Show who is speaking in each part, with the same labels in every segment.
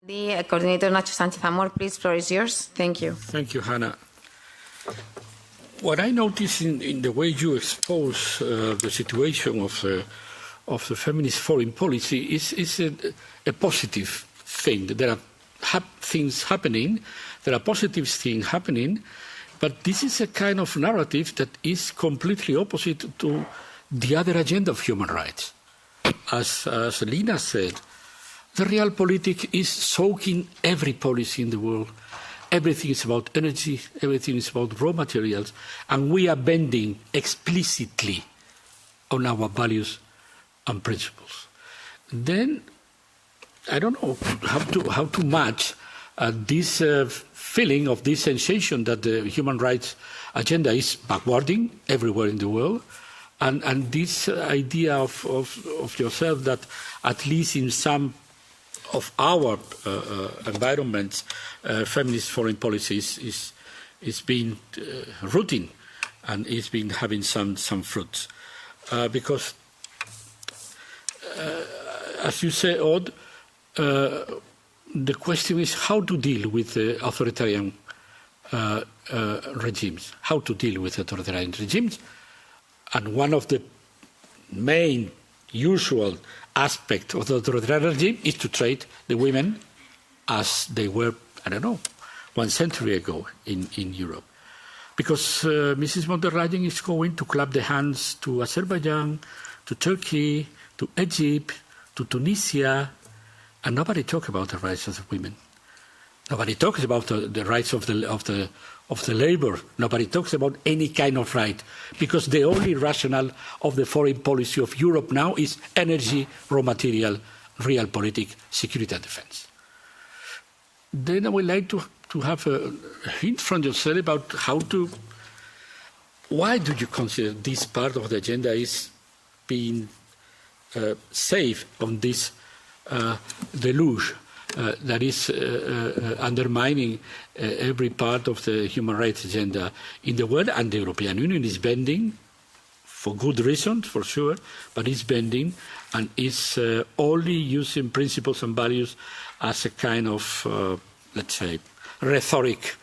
Speaker 1: The coordinator Nacho Sanchez Amor, please, floor is yours. Thank you.
Speaker 2: Thank you, Hannah. What I notice in the way you expose the situation of the feminist foreign policy is a positive thing. There are things happening, there are positive things happening, but this is a kind of narrative that is completely opposite to the other agenda of human rights. As Lina said, the realpolitik is soaking every policy in the world. Everything is about energy, everything is about raw materials, and we are bending explicitly on our values and principles. Then, I don't know how to match this feeling of this sensation that the human rights agenda is backwarding everywhere in the world, and this idea of yourself that at least in some of our environments, feminist foreign policy is being routine and is been having some fruits. Because, as you say, Aude, the question is how to deal with authoritarian regimes, how to deal with authoritarian regimes. And one of the main usual aspect of the authoritarian regime is to treat the women as they were, I don't know, 1 century ago in Europe. Because Mrs. von der Leyen is going to clap the hands to Azerbaijan, to Turkey, to Egypt, to Tunisia, and nobody talks about the rights of the women. Nobody talks about the rights of the labor. Nobody talks about any kind of right, because the only rationale of the foreign policy of Europe now is energy, raw material, realpolitik, security and defense. Then I would like to have a hint from yourself about why do you consider this part of the agenda is being safe on this deluge that is undermining every part of the human rights agenda in the world, and the European Union is bending, for good reason, for sure, but it's bending and is only using principles and values as a kind of, let's say, rhetoric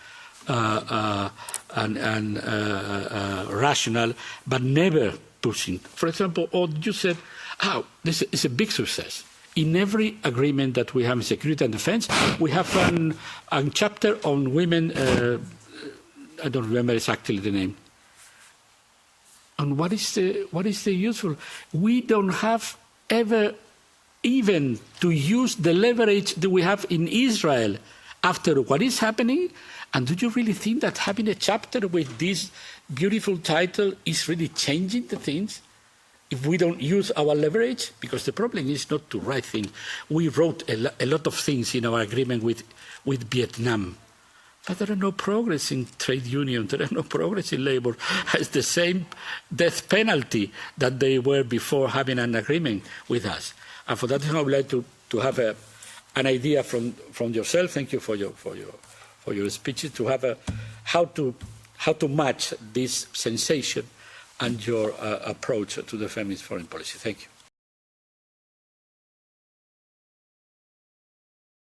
Speaker 2: and rational, but never pushing. For example, you said, this is a big success. In every agreement that we have in security and defense, we have a chapter on women, I don't remember exactly the name. And what is the useful? We don't have ever even to use the leverage that we have in Israel after what is happening. And do you really think that having a chapter with this beautiful title is really changing the things? If we don't use our leverage, because the problem is not to write things. We wrote a lot of things in our agreement with Vietnam, but there are no progress in trade unions, there are no progress in labor. It's the same death penalty that they were before having an agreement with us. And for that reason, I would like to have an idea from yourself. Thank you for your speeches, to have how to match this sensation and your approach to the feminist foreign policy. Thank you.